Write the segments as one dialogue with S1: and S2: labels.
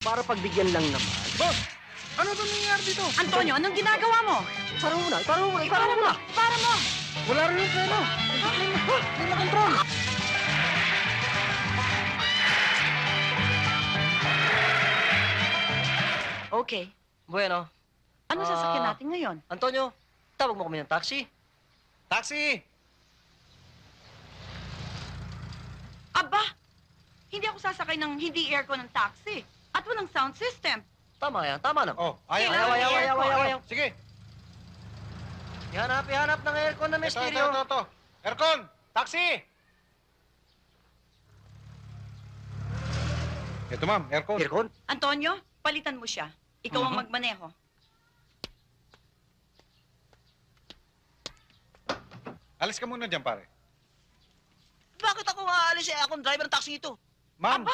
S1: Para pagbigyan lang naman.
S2: Boss! Ano ba nangyayari dito?
S3: Antonio, anong ginagawa mo?
S1: Para muna, para muna, para
S3: Ipara
S1: muna.
S3: mo! Para mo!
S2: Wala rin yung pera. Hindi na control.
S3: Okay.
S1: Bueno,
S3: Ano sasakyan natin ngayon?
S1: Antonio, tawag mo kami ng taxi.
S2: Taxi!
S3: Aba! Hindi ako sasakay ng hindi aircon ng taxi. At walang sound system.
S1: Tama yan, tama na.
S2: Oh,
S3: Kailangan may aircon.
S2: Sige.
S1: Ihanap ng aircon na may stereo.
S2: Ito. Aircon! Taxi! Ito, ma'am. Aircon.
S1: Aircon?
S3: Antonio, palitan mo siya. Ikaw ang magmaneho.
S2: Alis ka muna dyan, pare.
S1: Bakit ako aalis eh? Akong driver ng taxi ito.
S2: Ma'am!
S3: Aba!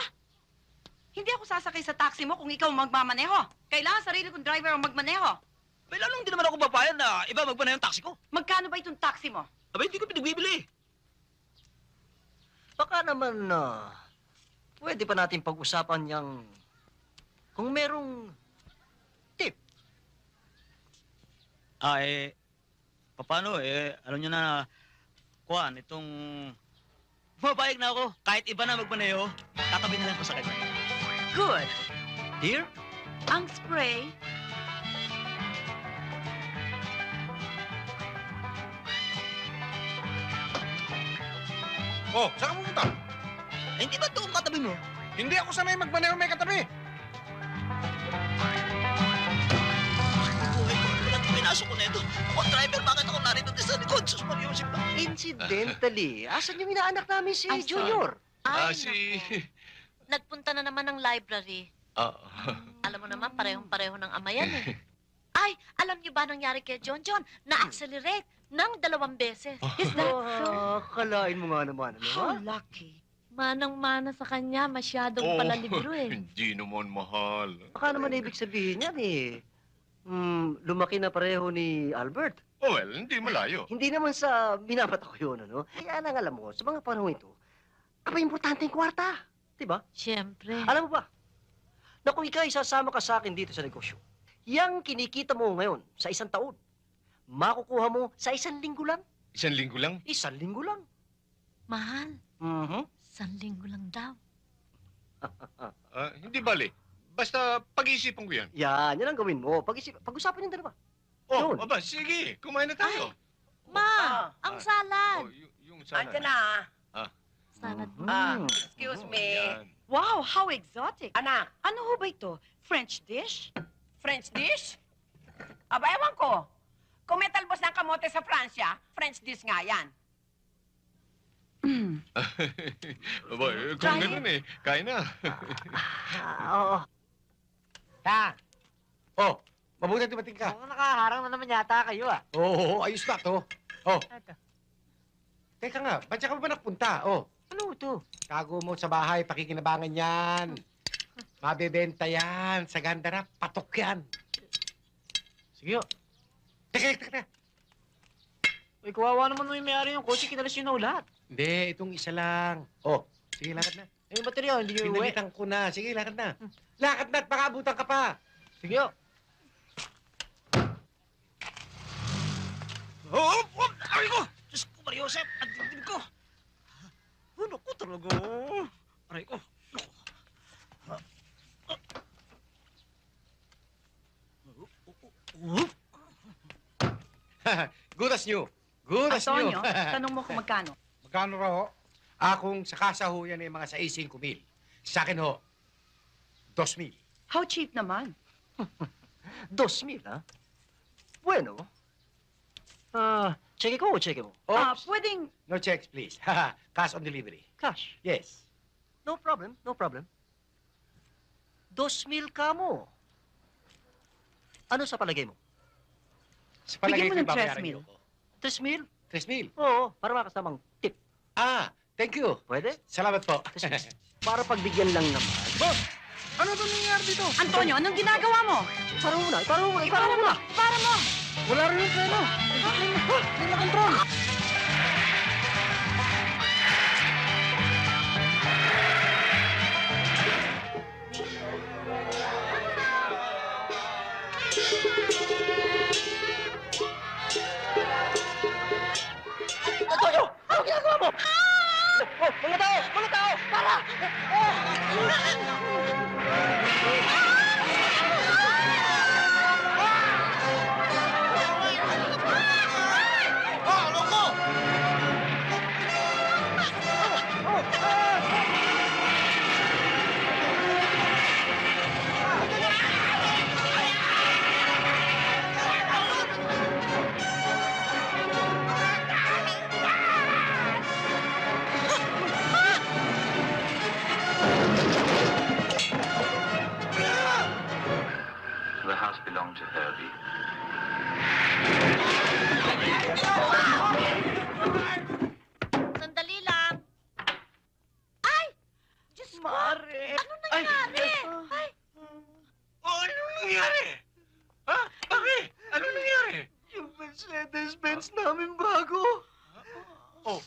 S3: Hindi ako sasakay sa taxi mo kung ikaw ang magmamaneho. Kailangan sarili kong driver ang magmaneho.
S1: Well, lalong hindi naman ako papayag na iba magmana yung taxi ko.
S3: Magkano ba itong taxi mo?
S1: Aba, hindi ko pinagbibili. Baka naman pwede pa natin pag-usapan yung kung merong tip.
S4: Paano alam nyo na, Kuan, itong... Mapayag na ako, kahit iba na magmaneho, tatabi na lang ko sa kanya.
S3: Good.
S1: Dear?
S3: Ang spray,
S2: Oh, saan ka pumunta?
S1: Hindi ba ito ang katabi mo?
S2: Hindi ako sanay magmaneho may katabi.
S4: Buhay ko, walang pinasok ko na ito. Ako ang driver, bakit ako narito sa likod? Sus, Mariusip na.
S1: Incidentally, asan yung inaanak namin si
S3: I'm sorry.
S1: Junior?
S5: Ay,
S6: Si...
S5: nagpunta na naman ng library.
S6: Ah,
S5: Alam mo naman, parehong-pareho ng ama yan eh. Ay, alam niyo ba nangyari kay John? Na-accelerate ng 2 beses.
S3: is that so?
S1: Kalain mo nga naman, ano?
S3: How lucky.
S5: Manang-mana sa kanya, masyadong palalibro eh.
S6: hindi naman mahal.
S1: Baka naman ibig sabihin yan eh. Lumaki na pareho ni Albert.
S6: Oh, well, hindi malayo.
S1: Hindi naman sa binabata ko yun, ano? Kaya nang alam mo, sa mga panahon ito, aba importante yung kwarta. Diba?
S5: Siyempre.
S1: Alam mo ba, na kung ikaw isasama ka sa akin dito sa negosyo, yang kinikita mo ngayon sa 1 taon, makukuha mo sa 1 linggo lang.
S6: 1 linggo lang.
S1: 1 linggo lang.
S5: Mahal,
S1: Mhm.
S5: 1 linggo lang daw.
S6: Hindi bali. Basta pag-iisipan ko yan.
S1: Yan ang gawin mo. Pag-usapan yung dalawa.
S6: Oh,
S1: Yun.
S6: aba, sige. Kumain na tayo.
S5: Ma, ang salad.
S6: Oh, yung sana.
S7: Andiyan na.
S5: Salad mo.
S1: Mm.
S7: Excuse me.
S6: Yan.
S3: Wow, how exotic.
S7: Anak,
S3: Ano ho ba ito? French dish?
S7: French dish? Aba, ewan ko. Kung may talbos ng kamote sa Fransya, French dish nga yan.
S6: Aba, kung
S3: Try
S6: ganun eh, kain na.
S1: Oo.
S2: Ta. Oh, mabuti dumating ka.
S7: Nakaharang na naman yata kayo ah.
S2: Oo, ayos na to. Oh. Teka nga, ba't siya ka ba nagpunta? Oh.
S7: Ano ito?
S2: Tago mo sa bahay, pakikinabangan yan. Mabebenta yan. Sa ganda na, patok yan. Sige, oh. Teka.
S7: Uy, kawawa naman yung may-ari yung kotse, kinalas yun na lahat.
S2: Hindi, itong isa lang. Oh, sige, lakad na.
S7: Yung baterya, hindi nyo uwi.
S2: Pinalitan ko na. Sige, lakad na. Lakad na at baka abutan ka pa.
S7: Sige, oh.
S4: Aray ko! Diyos ko, Mariusip! Ang dibdib ko! Ano ko talaga? Aray ko!
S2: Good as new. Good as new.
S3: Antonio, tanong mo kung magkano.
S2: Magkano raw ho? Akong sa kasa ho yan ay mga 6,500. Sa akin ho, 2,000.
S3: How cheap naman.
S1: 2,000, ha? Bueno. Cheque ko o cheque mo?
S2: Oops.
S3: Pwedeng
S2: No checks, please. Cash on delivery.
S1: Cash.
S2: Yes.
S1: No problem, no problem. 2,000 ka mo. Ano sa palagay mo?
S2: Sa
S3: Bigyan mo
S2: ko'y
S3: ng
S2: babayaran
S3: 3,000.
S2: niyo ako.
S1: 3,000?
S2: 3,000?
S1: Oo, para makasamang tip.
S2: Ah, thank you.
S1: Pwede?
S2: Salamat po.
S1: Para pagbigyan lang naman.
S2: Boss, ano ba nangyayari dito?
S3: Antonio, anong ginagawa mo?
S1: Para muna, para muna, para
S3: Ipara mo!
S1: muna.
S3: Para mo!
S2: Wala rin yung pera. Hindi na control.
S1: Antonio! Ano ginagawa mo? Oh, mga tao! Mga tao! Para!
S8: The house belonged to Herbie.
S5: Sandali lang. Ay! Diyos ko!
S4: Mare!
S5: Ano nangyari? Ay!
S6: Oh, ano nangyari? Ha? Bakit? Ano nangyari?
S1: Yung Mercedes-Benz namin bago.
S6: Oh.